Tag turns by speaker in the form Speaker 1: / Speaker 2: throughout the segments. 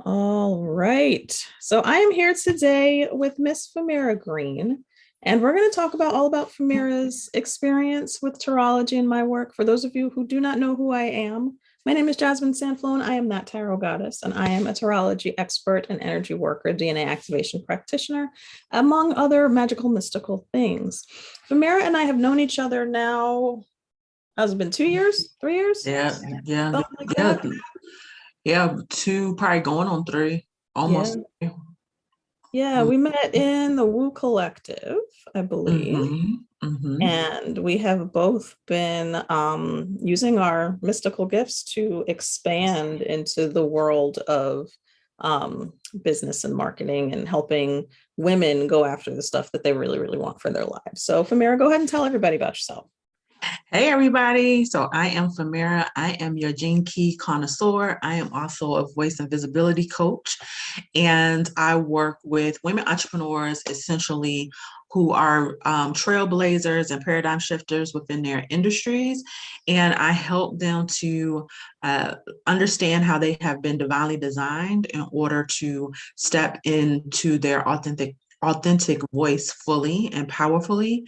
Speaker 1: All right. So I am here today with Miss Famira Green, and we're going to talk about all about Famira's experience with tarology and my work. For those of you who do not know who I am, my name is Jasmine Sanflone. I am that tarot goddess, and I am a tarology expert and energy worker, DNA activation practitioner, among other magical, mystical things. Famira and I have known each other now, has it been 2 years, 3 years?
Speaker 2: Yeah, yeah,
Speaker 1: Something like
Speaker 2: yeah,
Speaker 1: that.
Speaker 2: yeah. Two, probably going on three,
Speaker 1: Yeah.
Speaker 2: almost.
Speaker 1: Yeah, we met in the Woo Collective, I believe.
Speaker 2: Mm-hmm. Mm-hmm.
Speaker 1: And we have both been using our mystical gifts to expand into the world of business and marketing and helping women go after the stuff that they really, really want for their lives. So, Famira, go ahead and tell everybody about yourself.
Speaker 2: Hey, everybody. So I am Famira. I am your Gene Key connoisseur. I am also a voice and visibility coach. And I work with women entrepreneurs, essentially, who are trailblazers and paradigm shifters within their industries. And I help them to understand how they have been divinely designed in order to step into their authentic voice fully and powerfully,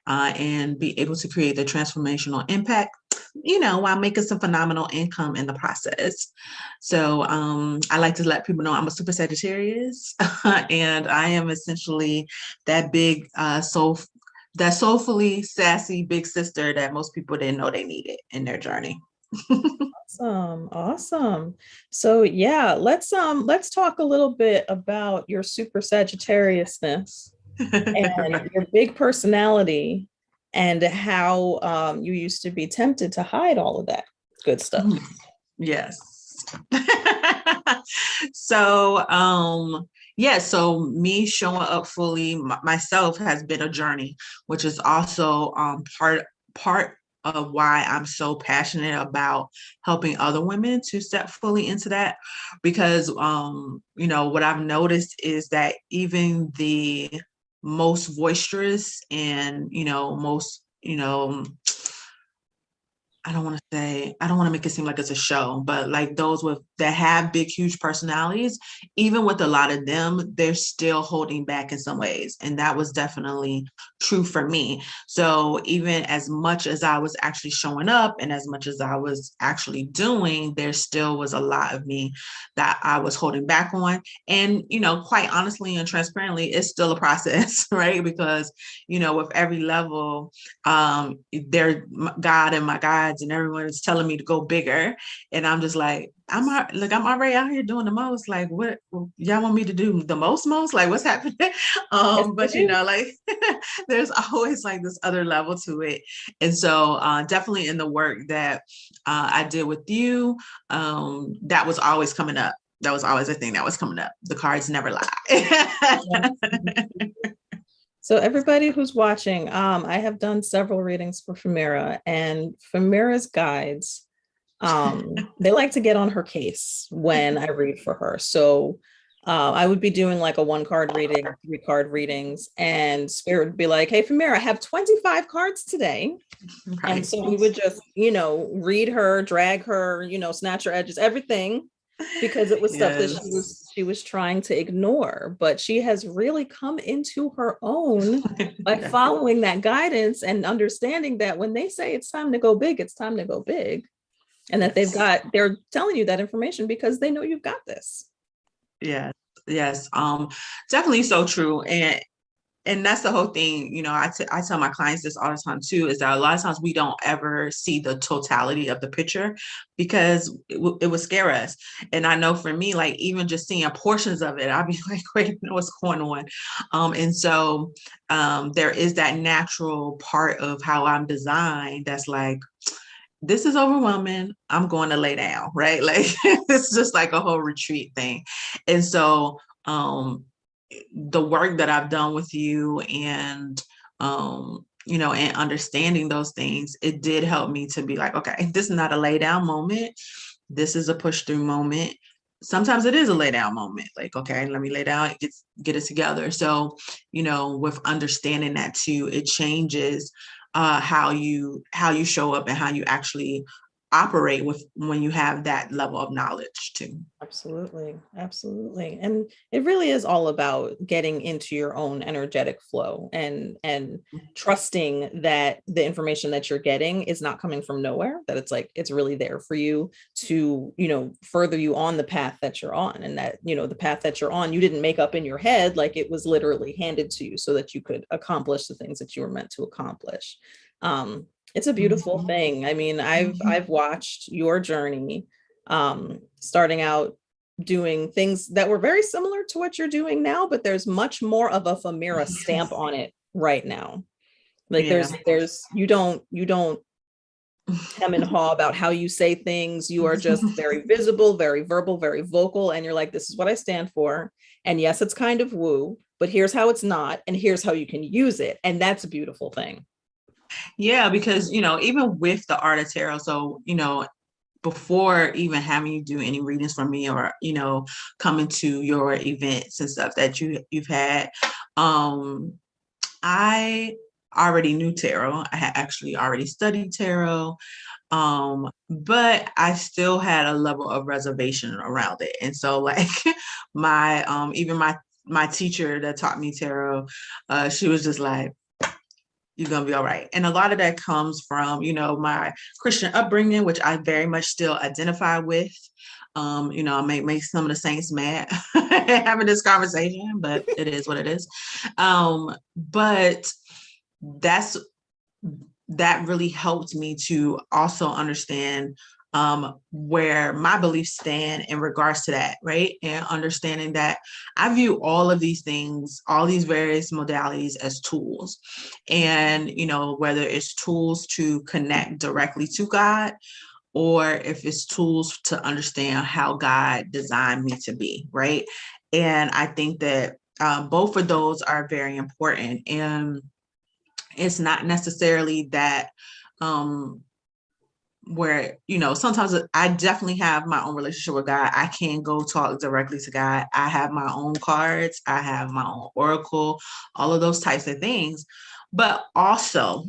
Speaker 2: and be able to create the transformational impact, while making some phenomenal income in the process. So I like to let people know I'm a super Sagittarius, and I am essentially that big that soulfully sassy big sister that most people didn't know they needed in their journey.
Speaker 1: Awesome, awesome. So yeah, let's talk a little bit about your super Sagittariusness and your big personality and how you used to be tempted to hide all of that good stuff.
Speaker 2: Yes. So, yeah, so me showing up fully myself has been a journey, which is also part of why I'm so passionate about helping other women to step fully into that. Because what I've noticed is that even the most boisterous and most I don't want to make it seem like it's a show, but like those that have big, huge personalities, even with a lot of them, they're still holding back in some ways. And that was definitely true for me. So even as much as I was actually showing up and as much as I was actually doing, there still was a lot of me that I was holding back on. And, quite honestly and transparently, it's still a process, right? Because, with every level, they're God and my guides and everyone is telling me to go bigger, and I'm just like, I'm already out here doing the most. Like, what y'all want me to do the most? Like, what's happening?
Speaker 1: Yes, I
Speaker 2: But
Speaker 1: do.
Speaker 2: like, there's always like this other level to it, and so definitely in the work that I did with you, that was always coming up. That was always a thing that was coming up. The cards never lie.
Speaker 1: So everybody who's watching, I have done several readings for Famira, and Famira's guides, they like to get on her case when I read for her. So I would be doing like a 1 card reading, 3 card readings, and Spirit would be like, "Hey, Famira, I have 25 cards today." And
Speaker 2: Right.
Speaker 1: so we would just, read her, drag her, snatch her edges, everything, because it was stuff that
Speaker 2: Yes.
Speaker 1: she was trying to ignore. But she has really come into her own by
Speaker 2: Yeah.
Speaker 1: following that guidance and understanding that when they say it's time to go big, it's time to go big. And that
Speaker 2: Yes.
Speaker 1: they're telling you that information because they know you've got this.
Speaker 2: Yes. Yes. Definitely so true. And that's the whole thing, I tell my clients this all the time too, is that a lot of times we don't ever see the totality of the picture because it would scare us. And I know for me, like even just seeing portions of it, I'll be like, wait a minute, what's going on? And so there is that natural part of how I'm designed that's like, this is overwhelming. I'm going to lay down, right? Like it's just like a whole retreat thing. And so the work that I've done with you and and understanding those things, it did help me to be like, okay, this is not a lay down moment. This is a push through moment. Sometimes it is a lay down moment. Like, okay, let me lay down, get it together. So, with understanding that too, it changes how you show up and how you actually operate with when you have that level of knowledge too.
Speaker 1: Absolutely. Absolutely. And it really is all about getting into your own energetic flow and trusting that the information that you're getting is not coming from nowhere, that it's like it's really there for you to, further you on the path that you're on, and that, the path that you're on, you didn't make up in your head, like it was literally handed to you so that you could accomplish the things that you were meant to accomplish. It's a beautiful thing. I mean, I've watched your journey, starting out doing things that were very similar to what you're doing now, but there's much more of a Famira stamp on it right now. Like
Speaker 2: Yeah.
Speaker 1: there's you don't hem and haw about how you say things. You are just very visible, very verbal, very vocal, and you're like, this is what I stand for. And yes, it's kind of woo, but here's how it's not, and here's how you can use it. And that's a beautiful thing.
Speaker 2: Yeah, because even with the art of tarot, so before even having you do any readings from me, or coming to your events and stuff that you've had, I already knew tarot. I had actually already studied tarot, but I still had a level of reservation around it. And so like my even my teacher that taught me tarot, she was just like, you're going to be all right. And a lot of that comes from, my Christian upbringing, which I very much still identify with. I may make some of the saints mad having this conversation, but it is what it is. But that really helped me to also understand where my beliefs stand in regards to that, right? And understanding that I view all of these things, all these various modalities as tools. And, whether it's tools to connect directly to God, or if it's tools to understand how God designed me to be, right? And I think that both of those are very important. And it's not necessarily that where sometimes I definitely have my own relationship with God. I can go talk directly to God. I have my own cards, I have my own oracle, all of those types of things. But also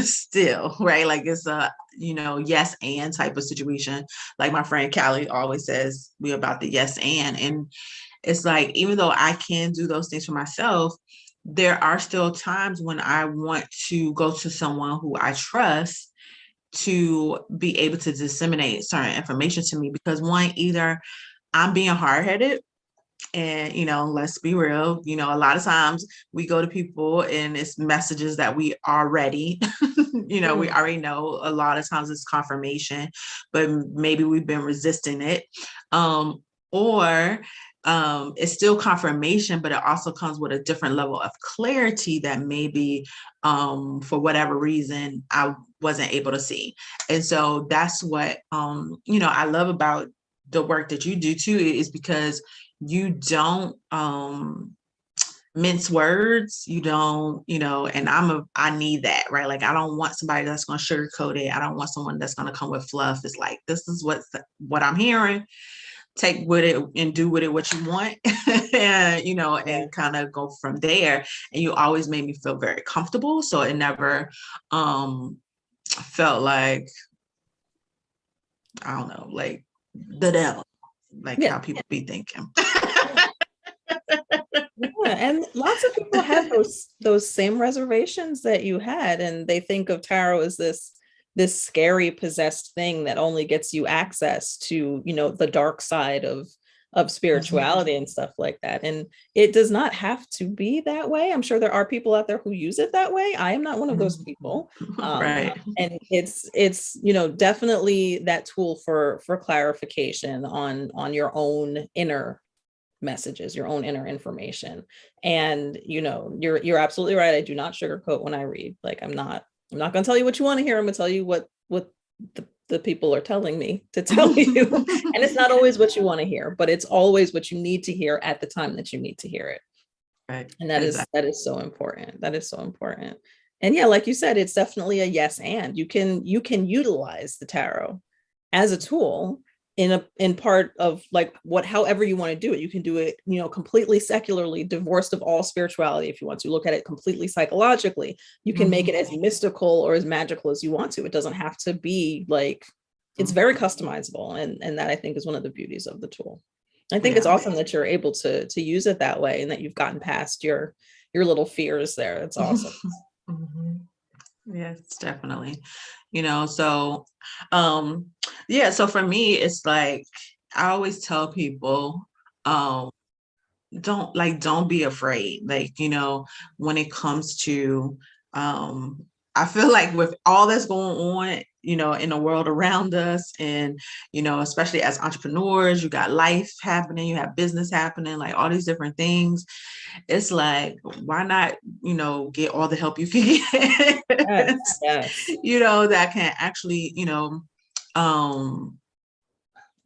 Speaker 2: still, right, like it's a yes and type of situation. Like my friend Callie always says, we about the yes and it's like, even though I can do those things for myself, there are still times when I want to go to someone who I trust to be able to disseminate certain information to me, because one, either I'm being hard-headed, and let's be real, a lot of times we go to people and it's messages that we already we already know. A lot of times it's confirmation, but maybe we've been resisting it, or it's still confirmation, but it also comes with a different level of clarity that maybe for whatever reason I wasn't able to see. And so that's what I love about the work that you do too, is because you don't mince words. You don't, and I need that, right? Like, I don't want somebody that's going to sugarcoat it. I don't want someone that's going to come with fluff. It's like, this is what I'm hearing. Take with it and do with it what you want, and and kind of go from there. And you always made me feel very comfortable, so it never felt like, I don't know, like the devil, like how people be thinking.
Speaker 1: Yeah, and lots of people have those same reservations that you had, and they think of tarot as this scary possessed thing that only gets you access to the dark side of spirituality and stuff like that. And it does not have to be that way. I'm sure there are people out there who use it that way. I am not one of those people.
Speaker 2: Right.
Speaker 1: And it's definitely that tool for clarification on your own inner messages, your own inner information. And you're absolutely right. I do not sugarcoat when I read. Like, I'm not going to tell you what you want to hear. I'm going to tell you what the people are telling me to tell you. And it's not always what you want to hear, but it's always what you need to hear at the time that you need to hear it.
Speaker 2: Right.
Speaker 1: And that is so important. That is so important. And yeah, like you said, it's definitely a yes and. You can utilize the tarot as a tool in part of like however you want to do it. You can do it, completely secularly, divorced of all spirituality. If you want to look at it completely psychologically, you can make it as mystical or as magical as you want to. It doesn't have to be like it's very customizable, and that I think is one of the beauties of the tool. I think it's
Speaker 2: Yeah.
Speaker 1: awesome that you're able to use it that way and that you've gotten past your little fears there. It's awesome.
Speaker 2: Mhm. Yes, definitely. So yeah, so for me, it's like I always tell people, um, don't be afraid. Like, when it comes to I feel like with all that's going on, in the world around us, and especially as entrepreneurs, you got life happening, you have business happening, like all these different things. It's like, why not, get all the help you can get,
Speaker 1: Yes, yes,
Speaker 2: that can actually, um,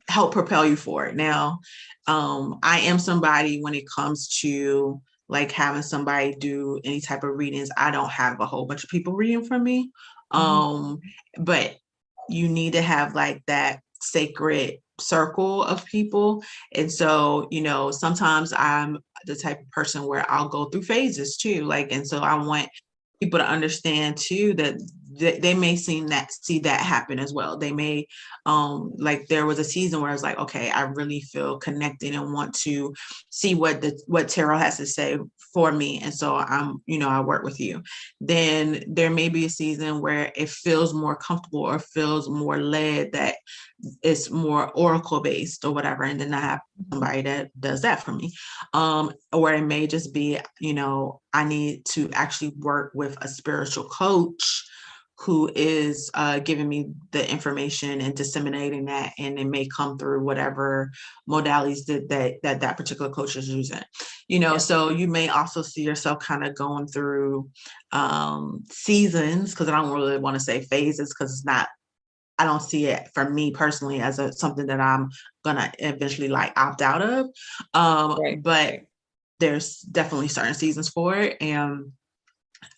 Speaker 2: help propel you forward. Now, I am somebody when it comes to like having somebody do any type of readings, I don't have a whole bunch of people reading for me.
Speaker 1: Mhm.
Speaker 2: Um, but you need to have like that sacred circle of people. And so, sometimes I'm the type of person where I'll go through phases too. Like, and so I want people to understand too that they may see that happen as well. They may like there was a season where I was like, okay, I really feel connected and want to see what tarot has to say for me, and so I work with you. Then there may be a season where it feels more comfortable or feels more led, that it's more oracle based or whatever, and then I have somebody that does that for me. Or it may just be, I need to actually work with a spiritual coach who is giving me the information and disseminating that, and it may come through whatever modalities that particular coach is using.
Speaker 1: Yeah.
Speaker 2: So you may also see yourself kind of going through seasons, because I don't really want to say phases, because it's not, I don't see it for me personally as something that I'm gonna eventually like opt out of.
Speaker 1: Right,
Speaker 2: But
Speaker 1: right.
Speaker 2: there's definitely certain seasons for it, and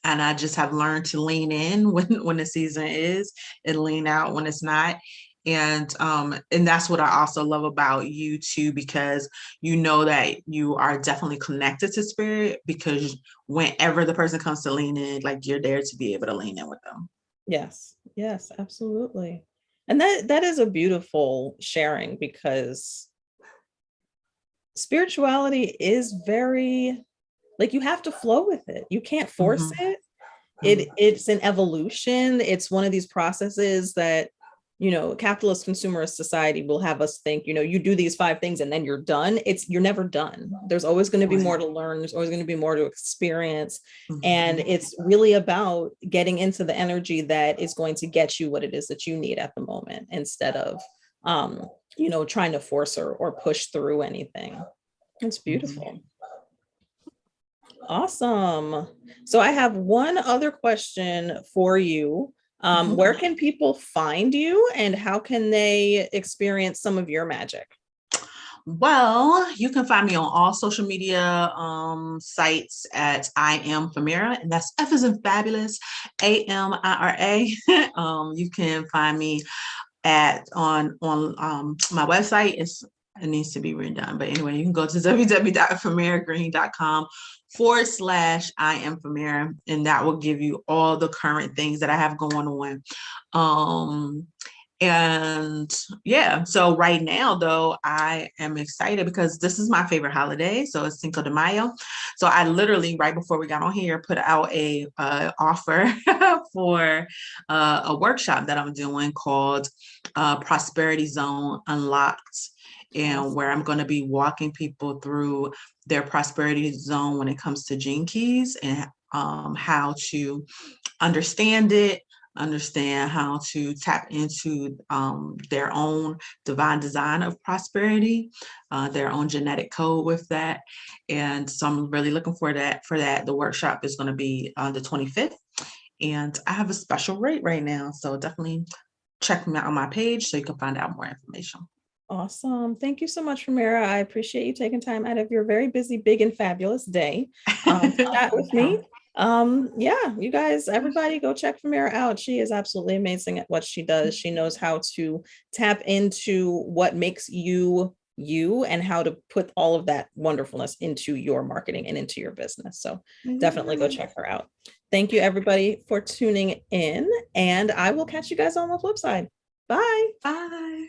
Speaker 2: I just have learned to lean in when the season is, and lean out when it's not. And that's what I also love about you too, because that you are definitely connected to spirit, because whenever the person comes to lean in, like you're there to be able to lean in with them.
Speaker 1: Yes, yes, absolutely. And that is a beautiful sharing, because spirituality is very, like, you have to flow with it. You can't force
Speaker 2: Mhm.
Speaker 1: it.
Speaker 2: Mhm.
Speaker 1: It's an evolution. It's one of these processes that, capitalist consumerist society will have us think, you do these 5 things and then you're done. You're never done. There's always going to be more
Speaker 2: Right.
Speaker 1: to learn. There's always going to be more to experience. And
Speaker 2: Mhm.
Speaker 1: it's really about getting into the energy that is going to get you what it is that you need at the moment, instead of, trying to force or push through anything. It's
Speaker 2: Mhm.
Speaker 1: beautiful. Awesome. So I have one other question for you. Where
Speaker 2: Mhm.
Speaker 1: can people find you, and how can they experience some of your magic?
Speaker 2: Well, you can find me on all social media sites at I am Famira, and that's F as in fabulous, Amira. You can find me at on my website. It needs to be redone, but anyway, you can go to www.famiragreen.com/I am Famira, and that will give you all the current things that I have going on. Um, and yeah, so right now though, I am excited because this is my favorite holiday. So it's Cinco de Mayo. So I literally, right before we got on here, put out a offer for a workshop that I'm doing called Prosperity Zone Unlocked, and where I'm
Speaker 1: Awesome.
Speaker 2: going to be walking people through their prosperity zone when it comes to gene keys, and how to understand it, understand how to tap into their own divine design of prosperity, their own genetic code with that. And so I'm really looking for that. The workshop is going to be on the 25th. And I have a special rate right now. So definitely check me out on my page so you can find out more information.
Speaker 1: Awesome. Thank you so much, Famira. I appreciate you taking time out of your very busy, big, and fabulous day to chat with me. Yeah, you guys, everybody go check Famira out. She is absolutely amazing at what she does. She knows how to tap into what makes you you, and how to put all of that wonderfulness into your marketing and into your business. So definitely go check her out. Thank you, everybody, for tuning in, and I will catch you guys on the flip side. Bye.
Speaker 2: Bye.